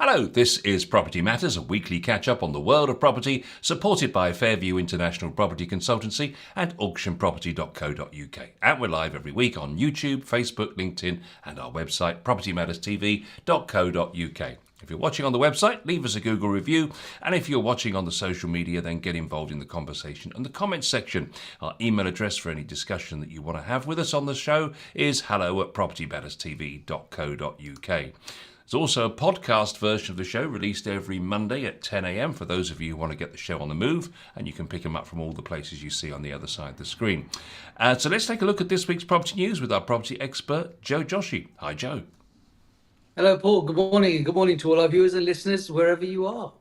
Hello, this is Property Matters, a weekly catch-up on the world of property, supported by Fairview International Property Consultancy and auctionproperty.co.uk. And we're live every week on YouTube, Facebook, LinkedIn, and our website, propertymatterstv.co.uk. If you're watching on the website, leave us a Google review. And if you're watching on the social media, then get involved in the conversation and the comments section. Our email address for any discussion that you want to have with us on the show is hello@propertymatterstv.co.uk. There's also a podcast version of the show released every Monday at 10 a.m. for those of you who want to get the show on the move, and you can pick them up from all the places you see on the other side of the screen. So let's take a look at this week's property news with our property expert, Joe Joshi. Hi, Joe. Hello, Paul. Good morning. Good morning to all our viewers and listeners, wherever you are.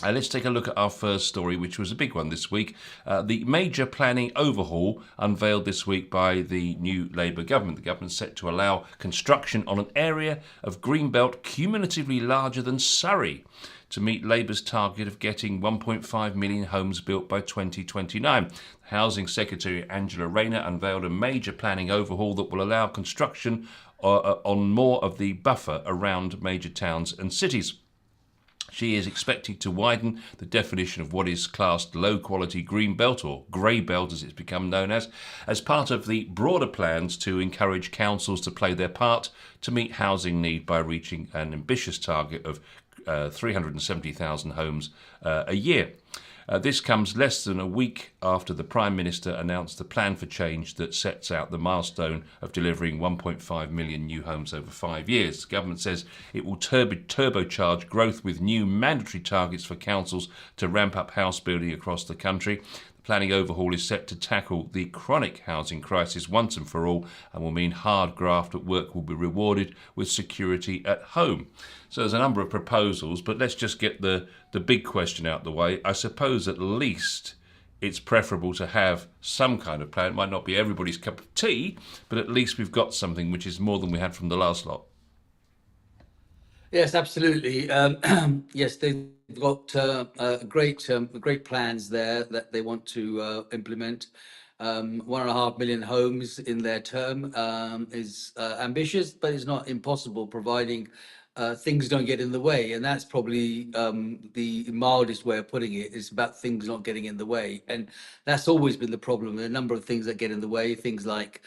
Let's take a look at our first story, which was a big one this week. The major planning overhaul unveiled this week by the new Labour government. The government set to allow construction on an area of Greenbelt cumulatively larger than Surrey to meet Labour's target of getting 1.5 million homes built by 2029. Housing Secretary Angela Rayner unveiled a major planning overhaul that will allow construction on more of the buffer around major towns and cities. She is expected to widen the definition of what is classed low-quality green belt, or grey belt as it's become known as part of the broader plans to encourage councils to play their part to meet housing need by reaching an ambitious target of 370,000 homes a year. This comes less than a week after the Prime Minister announced the plan for change that sets out the milestone of delivering 1.5 million new homes over 5 years. The government says it will turbocharge growth with new mandatory targets for councils to ramp up house building across the country. The planning overhaul is set to tackle the chronic housing crisis once and for all, and will mean hard graft at work will be rewarded with security at home. So there's a number of proposals, but let's just get the big question out the way. I suppose at least it's preferable to have some kind of plan. It might not be everybody's cup of tea, but at least we've got something which is more than we had from the last lot. Yes, absolutely. Yes, they've got great plans there that they want to implement. 1.5 million homes in their term is ambitious, but it's not impossible, providing things don't get in the way. And that's probably the mildest way of putting it. It's about things not getting in the way. And that's always been the problem. There are a number of things that get in the way, things like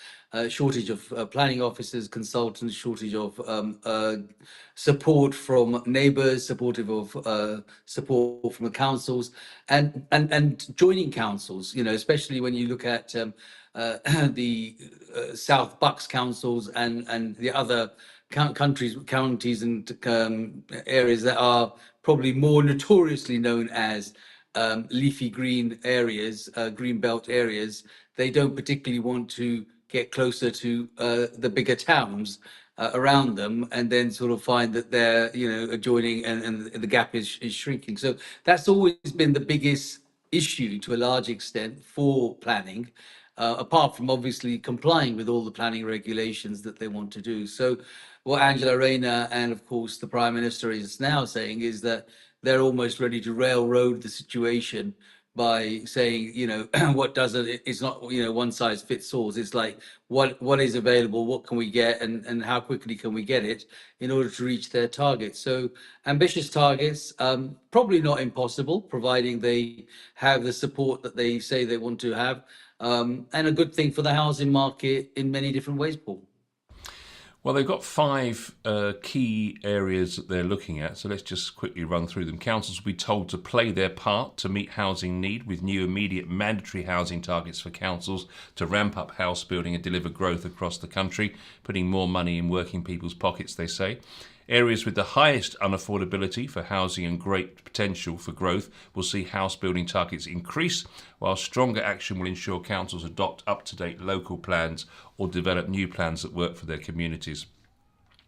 shortage of planning officers, consultants, shortage of support from neighbours, supportive of support from the councils, and joining councils, especially when you look at the South Bucks councils and the other counties and areas that are probably more notoriously known as leafy green areas, green belt areas. They don't particularly want to get closer to the bigger towns around them, and then sort of find that they're adjoining, and the gap is shrinking. So that's always been the biggest issue to a large extent for planning, apart from obviously complying with all the planning regulations that they want to do. So what Angela Rayner and of course the Prime Minister is now saying is that they're almost ready to railroad the situation by saying, what doesn't, it's not, one size fits all. It's like, what is available, what can we get, and how quickly can we get it in order to reach their targets. So ambitious targets, probably not impossible, providing they have the support that they say they want to have, and a good thing for the housing market in many different ways, Paul. Well, they've got 5 key areas that they're looking at, so let's just quickly run through them. Councils will be told to play their part to meet housing need with new immediate mandatory housing targets for councils to ramp up house building and deliver growth across the country, putting more money in working people's pockets, they say. Areas with the highest unaffordability for housing and great potential for growth will see house building targets increase, while stronger action will ensure councils adopt up-to-date local plans or develop new plans that work for their communities.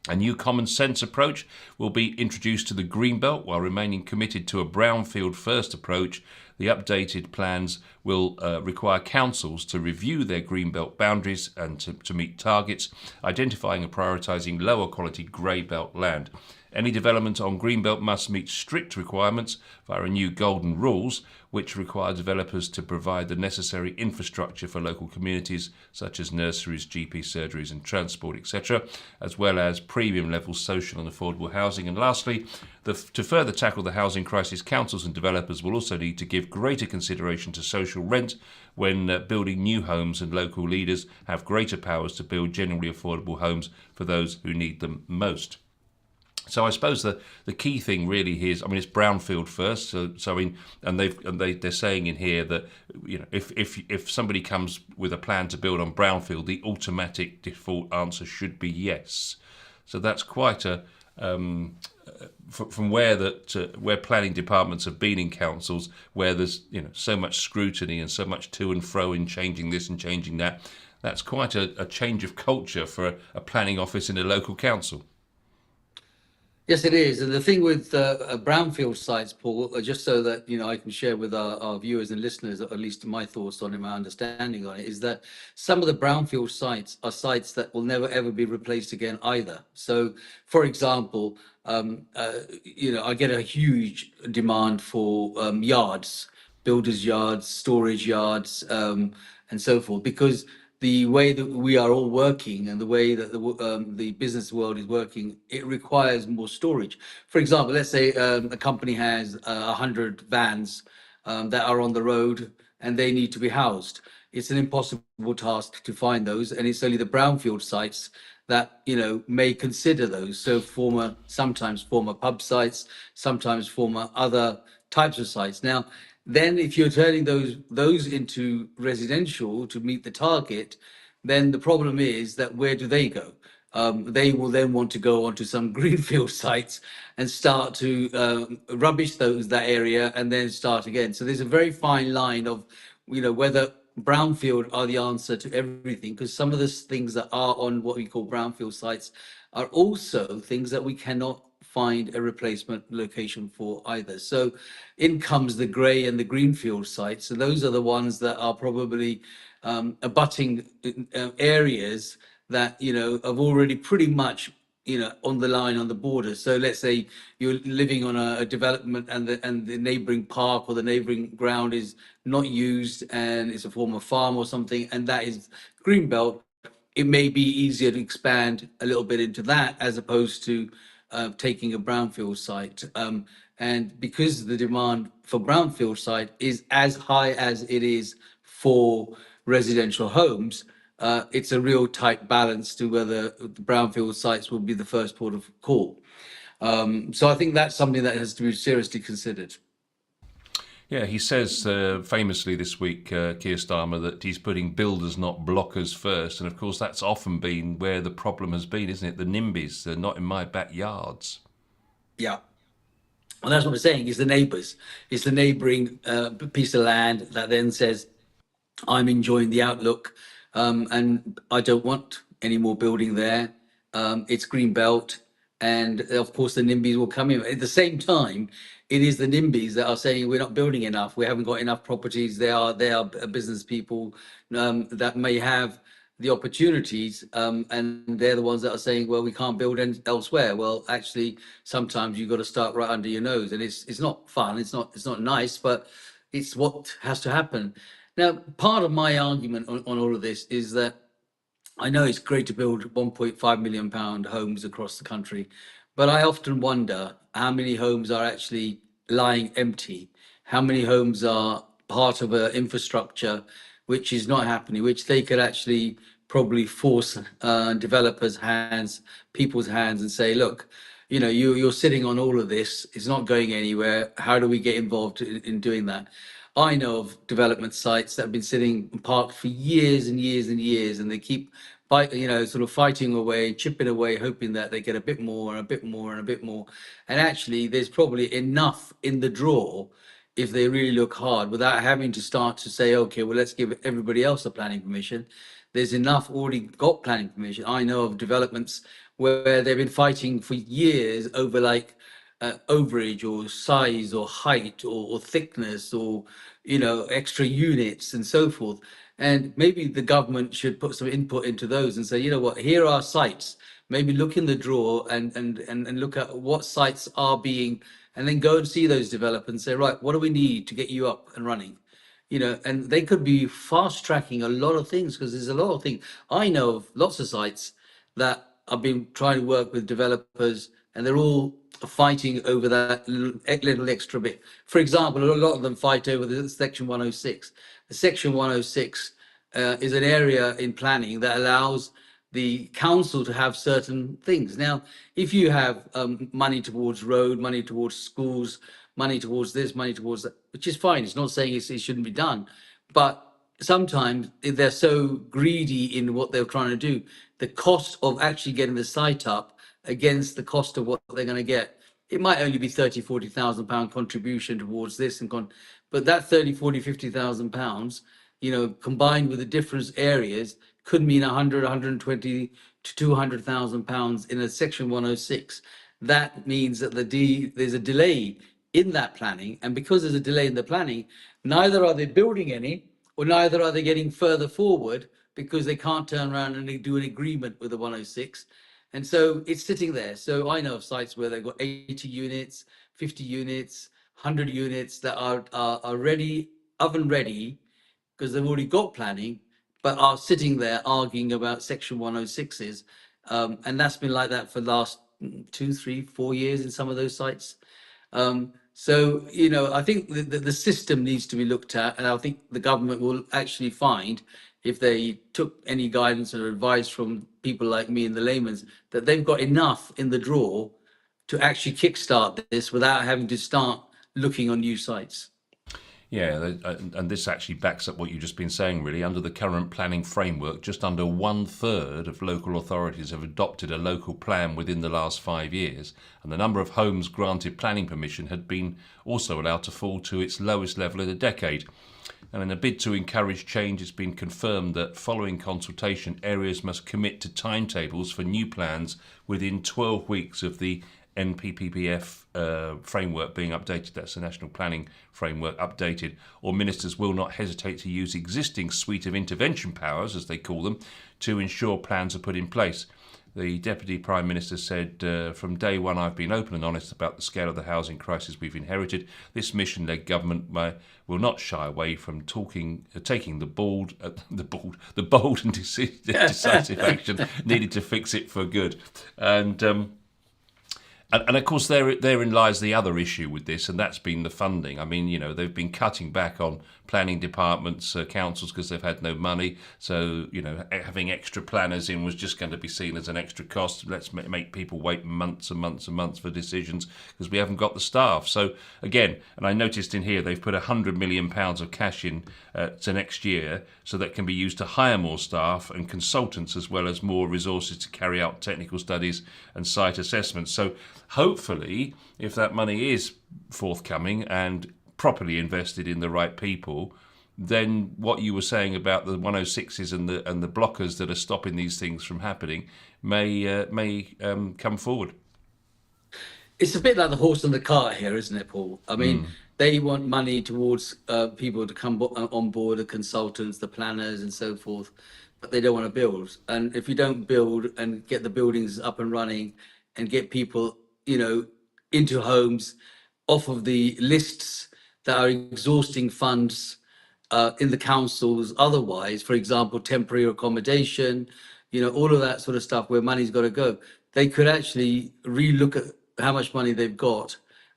A new common sense approach will be introduced to the Greenbelt while remaining committed to a brownfield first approach The updated plans will require councils to review their greenbelt boundaries and to meet targets, identifying and prioritising lower quality grey belt land. Any development on Greenbelt must meet strict requirements via a new golden rules, which require developers to provide the necessary infrastructure for local communities, such as nurseries, GP surgeries and transport, etc., as well as premium level social and affordable housing. And lastly, to further tackle the housing crisis, councils and developers will also need to give greater consideration to social rent when building new homes, and local leaders have greater powers to build genuinely affordable homes for those who need them most. So I suppose the key thing really here is, I mean, it's brownfield first. So I mean, and they're saying in here that, you know, if somebody comes with a plan to build on brownfield, the automatic default answer should be yes. So that's quite a from where planning departments have been in councils, where there's, you know, so much scrutiny and so much to and fro in changing this and changing that. That's quite a change of culture for a planning office in a local council. Yes, it is. And the thing with brownfield sites, Paul, just so that, you know, I can share with our viewers and listeners, at least my thoughts on it, my understanding on it, is that some of the brownfield sites are sites that will never ever be replaced again either. So, for example, you know, I get a huge demand for yards, builders' yards, storage yards, and so forth, because the way that we are all working and the way that the business world is working, it requires more storage. For example, let's say a company has 100 vans that are on the road and they need to be housed. It's an impossible task to find those, and it's only the brownfield sites that, you know, may consider those. So sometimes former pub sites, sometimes former other types of sites. Now, then if you're turning those into residential to meet the target, then the problem is that where do they go? They will then want to go onto some greenfield sites and start to rubbish that area and then start again. So there's a very fine line of, you know, whether brownfield are the answer to everything, because some of the things that are on what we call brownfield sites are also things that we cannot find a replacement location for either. So in comes the grey and the greenfield sites. And those are the ones that are probably abutting areas that, you know, have already pretty much, you know, on the line, on the border. So let's say you're living on a development and the neighboring park or the neighboring ground is not used and it's a former farm or something, and that is greenbelt. It may be easier to expand a little bit into that as opposed to taking a brownfield site. And because the demand for brownfield site is as high as it is for residential homes, it's a real tight balance to whether the brownfield sites will be the first port of call. So I think that's something that has to be seriously considered. Yeah, he says famously this week, Keir Starmer, that he's putting builders, not blockers, first. And of course, that's often been where the problem has been, isn't it? The NIMBYs, they're not in my backyards. Yeah. And that's what I'm saying, is the neighbours. It's the neighbouring piece of land that then says, I'm enjoying the outlook and I don't want any more building there. It's green belt. And of course, the NIMBYs will come in. At the same time, it is the NIMBYs that are saying we're not building enough. We haven't got enough properties. They are business people that may have the opportunities, and they're the ones that are saying, well, we can't build elsewhere. Well, actually, sometimes you've got to start right under your nose, and it's not fun. It's not nice, but it's what has to happen. Now, part of my argument on all of this is that I know it's great to build 1.5 million pound homes across the country, but I often wonder how many homes are actually lying empty, how many homes are part of an infrastructure which is not happening, which they could actually probably force developers' hands, people's hands, and say, look, you know, you're sitting on all of this, it's not going anywhere. How do we get involved in doing that? I know of development sites that have been sitting parked for years and years and years, and they keep sort of fighting away, chipping away, hoping that they get a bit more and a bit more and a bit more. And actually, there's probably enough in the drawer if they really look hard, without having to start to say, okay, well, let's give everybody else a planning permission. There's enough already got planning permission. I know of developments where they've been fighting for years over like overage or size or height or thickness or extra units and so forth. And maybe the government should put some input into those and say, you know what, here are sites. Maybe look in the drawer and look at what sites are being, and then go and see those developers and say, right, what do we need to get you up and running? And they could be fast tracking a lot of things, because there's a lot of things. I know of lots of sites that I've been trying to work with developers, and they're all fighting over that little extra bit. For example, a lot of them fight over the Section 106. The Section 106 is an area in planning that allows the council to have certain things. Now, if you have money towards road, money towards schools, money towards this, money towards that, which is fine. It's not saying it shouldn't be done, but sometimes they're so greedy in what they're trying to do. The cost of actually getting the site up against the cost of what they're going to get, it might only be 30, 40,000 pound contribution towards this but that 30, 40, 50,000 pounds, combined with the different areas, could mean 100, 120 to 200,000 pounds in a Section 106. That means that there's a delay in that planning, and because there's a delay in the planning, neither are they building any, or neither are they getting further forward, because they can't turn around and do an agreement with the 106. And so it's sitting there. So I know of sites where they've got 80 units, 50 units, 100 units that are ready, oven ready, because they've already got planning, but are sitting there arguing about Section 106s. And that's been like that for the last 2, 3, 4 years in some of those sites. So, I think the system needs to be looked at, and I think the government will actually find, if they took any guidance or advice from people like me and the layman's, that they've got enough in the drawer to actually kickstart this without having to start looking on new sites. Yeah, and this actually backs up what you've just been saying, really. Under the current planning framework, just under 1/3 of local authorities have adopted a local plan within the last 5 years, and the number of homes granted planning permission had been also allowed to fall to its lowest level in a decade. And in a bid to encourage change, it's been confirmed that following consultation, areas must commit to timetables for new plans within 12 weeks of the NPPF framework being updated. That's the National Planning Framework updated, or ministers will not hesitate to use existing suite of intervention powers, as they call them, to ensure plans are put in place. The Deputy Prime Minister said, from day one I've been open and honest about the scale of the housing crisis we've inherited. This mission-led government will not shy away from taking the bold and decisive action needed to fix it for good. And of course, therein lies the other issue with this, and that's been the funding. I mean, they've been cutting back on planning departments, councils, because they've had no money. So, having extra planners in was just going to be seen as an extra cost. Let's make people wait months and months and months for decisions because we haven't got the staff. So, again, and I noticed in here they've put £100 million of cash in to next year, so that can be used to hire more staff and consultants, as well as more resources to carry out technical studies and site assessments. So hopefully, if that money is forthcoming and properly invested in the right people, then what you were saying about the 106s and the blockers that are stopping these things from happening may come forward. It's a bit like the horse and the cart here, isn't it, Paul? I mean, they want money towards people to come on board, the consultants, the planners, and so forth, but they don't want to build. And if you don't build and get the buildings up and running and get people, into homes, off of the lists that are exhausting funds in the councils otherwise, for example, temporary accommodation, all of that sort of stuff where money's got to go, they could actually relook at how much money they've got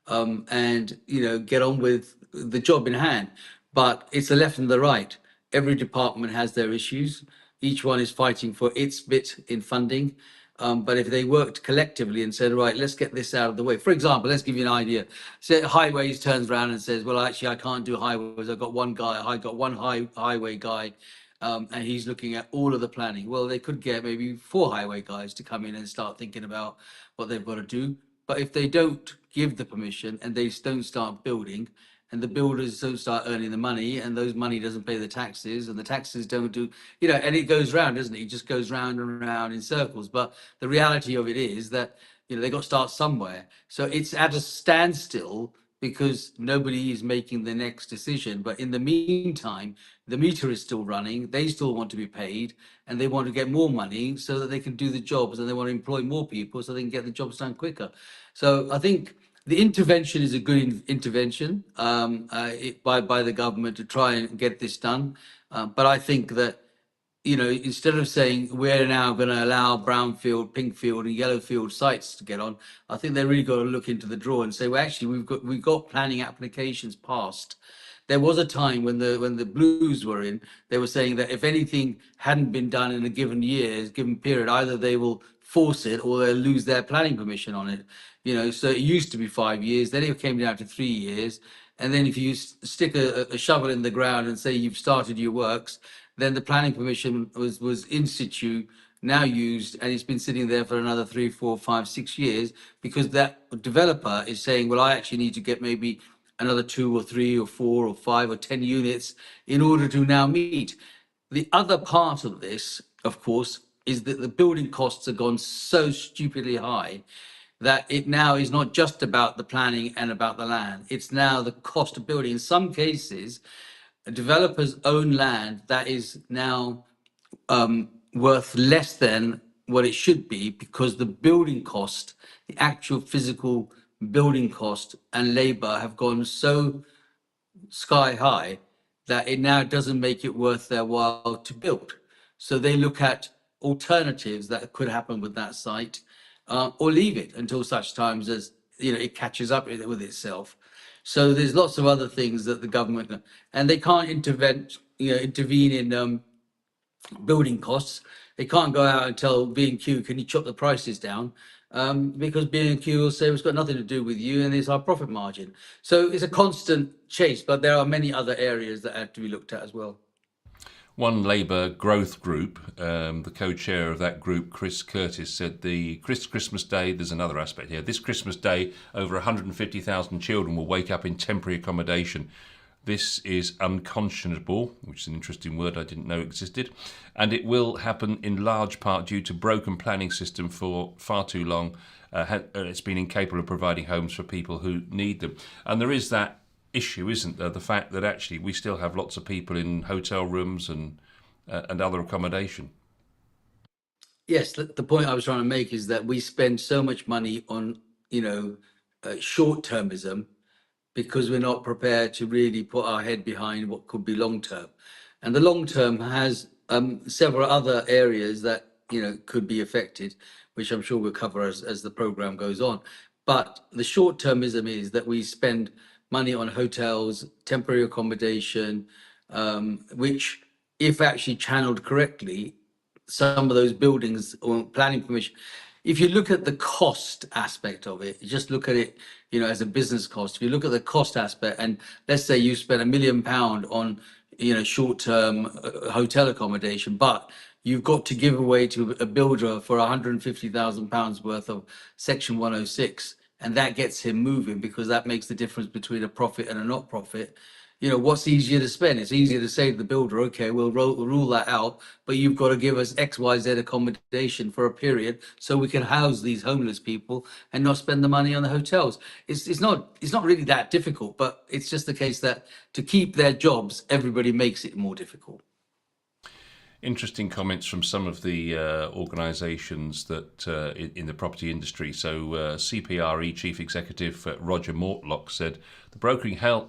and get on with the job in hand. But it's the left and the right. Every department has their issues. Each one is fighting for its bit in funding. But if they worked collectively and said, right, let's get this out of the way. For example, let's give you an idea. Say Highways turns around and says, well, actually, I can't do highways. I've got one highway guy, and he's looking at all of the planning. Well, they could get maybe 4 highway guys to come in and start thinking about what they've got to do. But if they don't give the permission and they don't start building, and the builders don't start earning the money, and those money doesn't pay the taxes, and the taxes don't do, and it goes round, doesn't it? It just goes round and round in circles. But the reality of it is that, they got to start somewhere. So it's at a standstill because nobody is making the next decision. But in the meantime, the meter is still running. They still want to be paid, and they want to get more money so that they can do the jobs, and they want to employ more people so they can get the jobs done quicker. So I think the intervention is a good intervention by the government to try and get this done. But I think that, instead of saying we're now going to allow brownfield, pinkfield, and yellowfield sites to get on, I think they really got to look into the drawer and say, well, actually, we've got planning applications passed. There was a time when the Blues were in, they were saying that if anything hadn't been done in a given year, given period, either they will force it or they'll lose their planning permission on it. So it used to be 5 years, then it came down to 3 years. And then if you stick a shovel in the ground and say you've started your works, then the planning permission was in situ, now used, and it's been sitting there for another 3, 4, 5, 6 years, because that developer is saying, well, I actually need to get maybe another 2 or 3 or 4 or 5 or 10 units in order to now meet. The other part of this, of course, is that the building costs have gone so stupidly high that it now is not just about the planning and about the land. It's now the cost of building. In some cases, developers own land that is now worth less than what it should be, because the building cost, the actual physical building cost and labor have gone so sky high that it now doesn't make it worth their while to build. So they look at alternatives that could happen with that site, or leave it until such times as it catches up with itself. So there's lots of other things that the government, and they can't intervene in building costs. They can't go out and tell B&Q, can you chop the prices down? Because B&Q will say it's got nothing to do with you, and it's our profit margin. So it's a constant chase, but there are many other areas that have to be looked at as well. One Labour growth group, the co-chair of that group, Chris Curtis, said Christmas Day, there's another aspect here, this Christmas Day, over 150,000 children will wake up in temporary accommodation. This is unconscionable, which is an interesting word I didn't know existed, and it will happen in large part due to broken planning system for far too long. It's been incapable of providing homes for people who need them. And there is that issue, isn't there? The fact that actually we still have lots of people in hotel rooms and other accommodation. Yes, the point I was trying to make is that we spend so much money on, short-termism, because we're not prepared to really put our head behind what could be long term. And the long term has several other areas that could be affected, which I'm sure we'll cover as the program goes on. But the short termism is that we spend money on hotels, temporary accommodation, which, if actually channeled correctly, some of those buildings or planning permission, if you look at the cost aspect of it, just look at it, as a business cost. If you look at the cost aspect, and let's say you spend £1 million on, short-term hotel accommodation, but you've got to give away to a builder for £150,000 worth of Section 106, and that gets him moving, because that makes the difference between a profit and a not profit. What's easier to spend? It's easier to say to the builder, okay, we'll rule that out, but you've got to give us XYZ accommodation for a period so we can house these homeless people and not spend the money on the hotels. It's not really that difficult, but it's just the case that to keep their jobs, everybody makes it more difficult. Interesting comments from some of the organisations that in the property industry. So CPRE Chief Executive Roger Mortlock said, the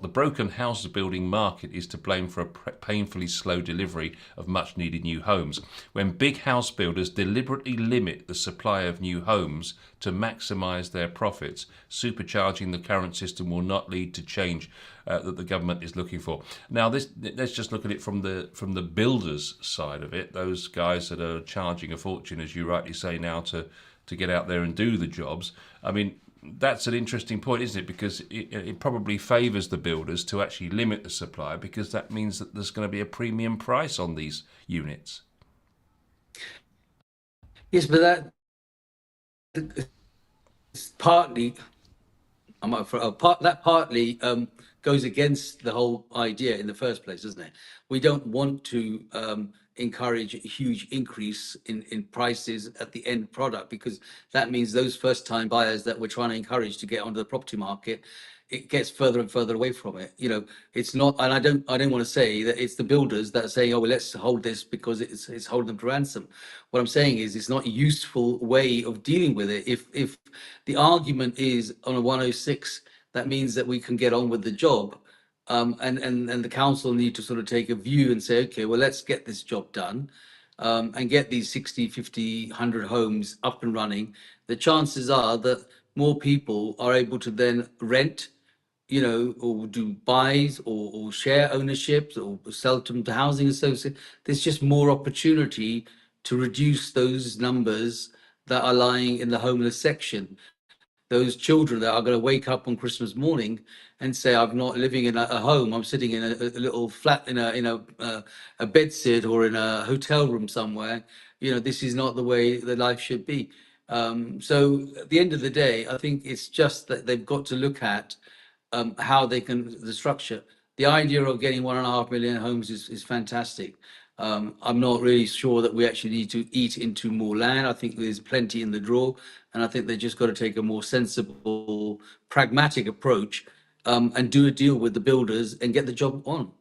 broken house building market is to blame for a painfully slow delivery of much needed new homes. When big house builders deliberately limit the supply of new homes to maximise their profits, supercharging the current system will not lead to change that the government is looking for. Now, let's just look at it from the builders' side of it. Those guys that are charging a fortune, as you rightly say now, to get out there and do the jobs. I mean, that's an interesting point, isn't it? Because it probably favours the builders to actually limit the supply, because that means that there's going to be a premium price on these units. Yes, but that partly, partly goes against the whole idea in the first place, doesn't it? We don't want to encourage a huge increase in prices at the end product, because that means those first time buyers that we're trying to encourage to get onto the property market, it gets further and further away from it. It's not, and I don't want to say that it's the builders that are saying, oh well, let's hold this because it's holding them to ransom. What I'm saying is it's not a useful way of dealing with it. If the argument is on a 106, that means that we can get on with the job. And the council need to sort of take a view and say, okay, well, let's get this job done, and get these 60, 50, 100 homes up and running. The chances are that more people are able to then rent, or do buys, or share ownerships, or sell them to housing associates. There's just more opportunity to reduce those numbers that are lying in the homeless section. Those children that are going to wake up on Christmas morning and say, "I'm not living in a home. I'm sitting in a little flat in a bedsit or in a hotel room somewhere." This is not the way the life should be. So at the end of the day, I think it's just that they've got to look at how they can the structure. The idea of getting 1.5 million homes is fantastic. I'm not really sure that we actually need to eat into more land. I think there's plenty in the drawer, and I think they just got to take a more sensible, pragmatic approach, and do a deal with the builders and get the job on.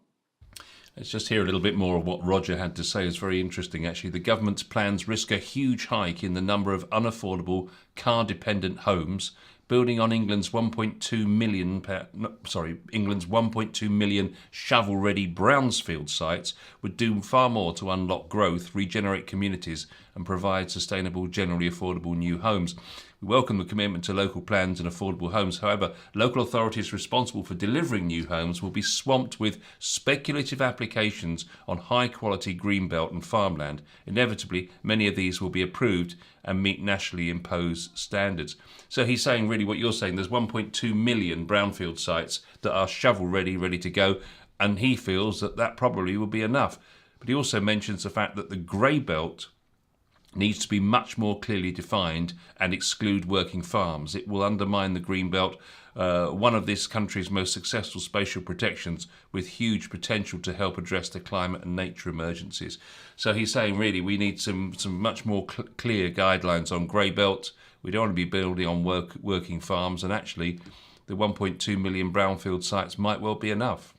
Let's just hear a little bit more of what Roger had to say. It's very interesting, actually. The government's plans risk a huge hike in the number of unaffordable, car-dependent homes, building on England's 1.2 million shovel-ready brownfield sites would do far more to unlock growth, regenerate communities, and provide sustainable, generally affordable new homes. We welcome the commitment to local plans and affordable homes. However, local authorities responsible for delivering new homes will be swamped with speculative applications on high-quality greenbelt and farmland. Inevitably, many of these will be approved and meet nationally imposed standards. So he's saying really what you're saying. There's 1.2 million brownfield sites that are shovel-ready, ready to go, and he feels that probably will be enough. But he also mentions the fact that the grey belt needs to be much more clearly defined and exclude working farms. It will undermine the green belt, one of this country's most successful spatial protections, with huge potential to help address the climate and nature emergencies. So he's saying really we need some much more clear guidelines on grey belt. We don't want to be building on working farms, and actually the 1.2 million brownfield sites might well be enough.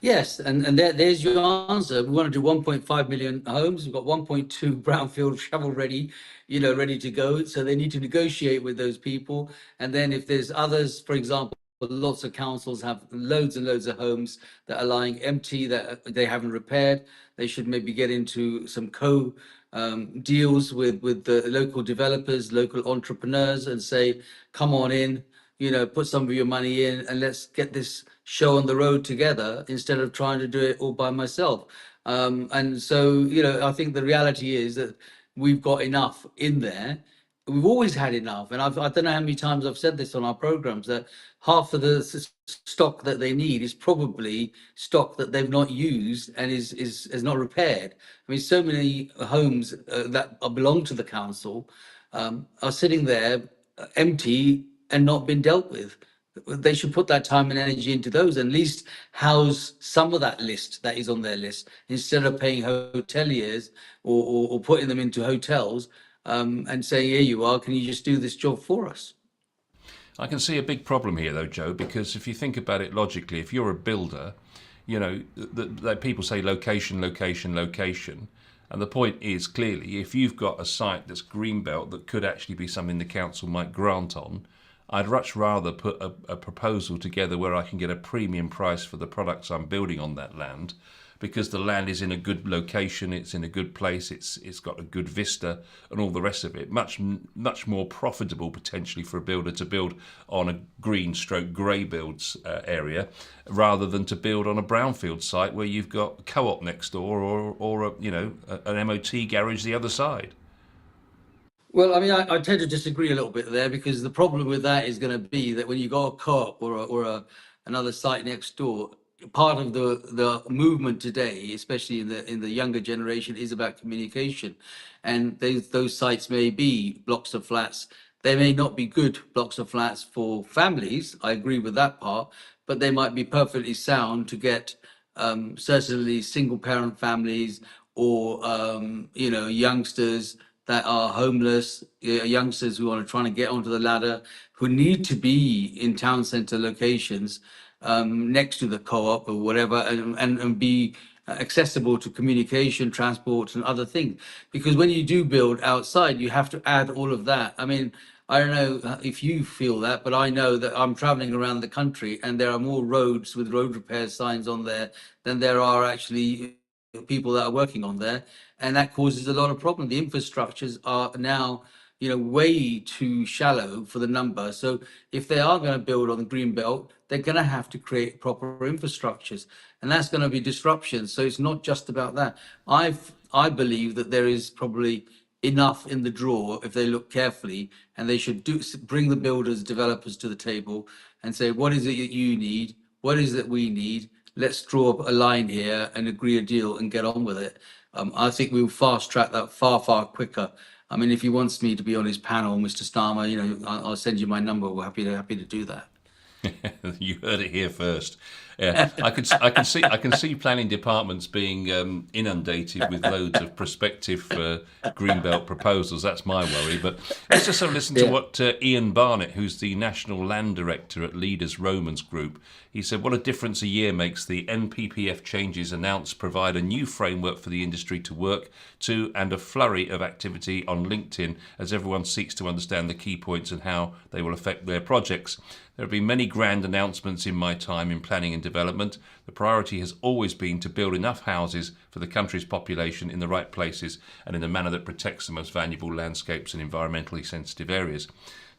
Yes, and there's your answer. We want to do 1.5 million homes. We've got 1.2 brownfield shovel ready, ready to go. So they need to negotiate with those people. And then if there's others, for example, lots of councils have loads and loads of homes that are lying empty that they haven't repaired. They should maybe get into some deals with the local developers, local entrepreneurs, and say, come on in, put some of your money in, and let's get this show on the road together instead of trying to do it all by myself. And so, I think the reality is that we've got enough in there. We've always had enough. And I don't know how many times I've said this on our programs, that half of the stock that they need is probably stock that they've not used and is not repaired. I mean, so many homes that belong to the council are sitting there empty and not been dealt with. They should put that time and energy into those, and at least house some of that list that is on their list, instead of paying hoteliers or putting them into hotels, and saying, here you are, can you just do this job for us? I can see a big problem here, though, Joe, because if you think about it logically, if you're a builder, people say location, location, location. And the point is, clearly, if you've got a site that's greenbelt that could actually be something the council might grant on, I'd much rather put a proposal together where I can get a premium price for the products I'm building on that land, because the land is in a good location, it's in a good place, it's got a good vista and all the rest of it. Much more profitable potentially for a builder to build on a green stroke grey builds area, rather than to build on a brownfield site where you've got a co-op next door or an MOT garage the other side. Well, I mean, I tend to disagree a little bit there, because the problem with that is going to be that when you got a co-op or another site next door, part of the movement today, especially in the younger generation, is about communication, and those sites may be blocks of flats. They may not be good blocks of flats for families. I agree with that part, but they might be perfectly sound to get certainly single parent families or youngsters that are homeless, youngsters who are trying to get onto the ladder, who need to be in town centre locations next to the co-op or whatever, and be accessible to communication, transport, and other things. Because when you do build outside, you have to add all of that. I mean, I don't know if you feel that, but I know that I'm traveling around the country and there are more roads with road repair signs on there than there are actually people that are working on there. And that causes a lot of problem. The infrastructures are now, way too shallow for the number. So if they are going to build on the green belt, they're going to have to create proper infrastructures, and that's going to be disruption. So it's not just about that. I believe that there is probably enough in the drawer if they look carefully, and they should bring the builders, developers to the table and say, what is it that you need? What is it we need? Let's draw up a line here and agree a deal and get on with it. I think we'll fast track that far, far quicker. I mean, if he wants me to be on his panel, Mr. Starmer, I'll send you my number. We're happy to do that. You heard it here first. Yeah, I can see planning departments being inundated with loads of prospective greenbelt proposals. That's my worry. But let's just have a listen to what Ian Barnett, who's the National Land Director at Leaders Romans Group, he said, what a difference a year makes. The NPPF changes announced provide a new framework for the industry to work to, and a flurry of activity on LinkedIn as everyone seeks to understand the key points and how they will affect their projects. There have been many grand announcements in my time in planning and development. The priority has always been to build enough houses for the country's population in the right places and in a manner that protects the most valuable landscapes and environmentally sensitive areas.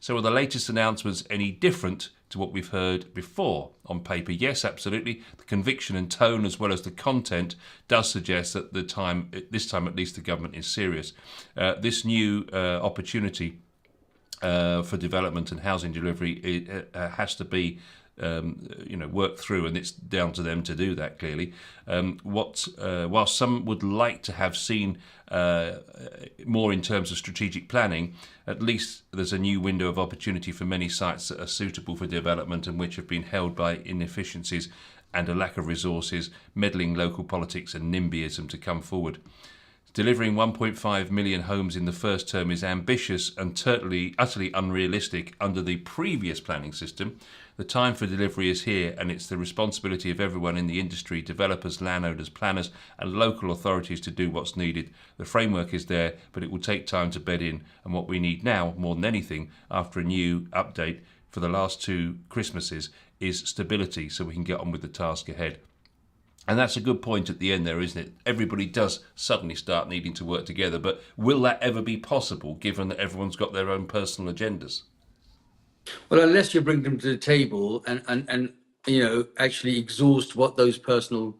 So are the latest announcements any different to what we've heard before? On paper, yes, absolutely. The conviction and tone, as well as the content, does suggest that this time at least, the government is serious. This new opportunity for development and housing delivery, it has to be worked through, and it's down to them to do that, clearly. While some would like to have seen more in terms of strategic planning, at least there's a new window of opportunity for many sites that are suitable for development and which have been held by inefficiencies and a lack of resources, meddling local politics and NIMBYism to come forward. Delivering 1.5 million homes in the first term is ambitious and utterly unrealistic under the previous planning system. The time for delivery is here, and it's the responsibility of everyone in the industry, developers, landowners, planners and local authorities to do what's needed. The framework is there, but it will take time to bed in, and what we need now, more than anything, after a new update for the last two Christmases, is stability so we can get on with the task ahead. And that's a good point at the end there, isn't it? Everybody does suddenly start needing to work together, but will that ever be possible given that everyone's got their own personal agendas? Well, unless you bring them to the table and actually exhaust what those personal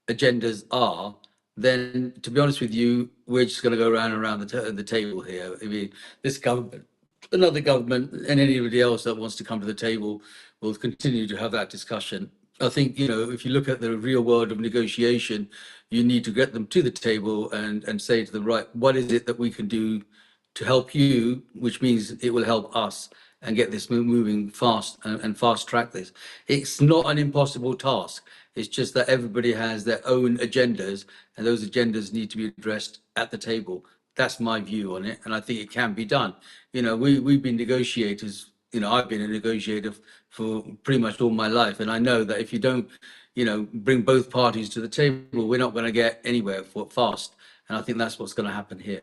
agendas are, then to be honest with you, we're just going to go around and around the table here. I mean, this government, another government, and anybody else that wants to come to the table will continue to have that discussion. I think, if you look at the real world of negotiation, you need to get them to the table and say to them, right, what is it that we can do to help you, which means it will help us, and get this moving fast and fast track this. It's not an impossible task. It's just that everybody has their own agendas, and those agendas need to be addressed at the table. That's my view on it, and I think it can be done. We've been negotiators. I've been a negotiator for pretty much all my life, and I know that if you don't, bring both parties to the table, we're not going to get anywhere fast. And I think that's what's going to happen here.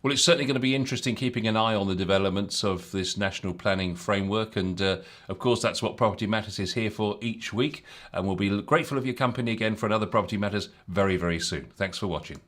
Well, it's certainly going to be interesting keeping an eye on the developments of this national planning framework. And of course, that's what Property Matters is here for each week. And we'll be grateful of your company again for another Property Matters very, very soon. Thanks for watching.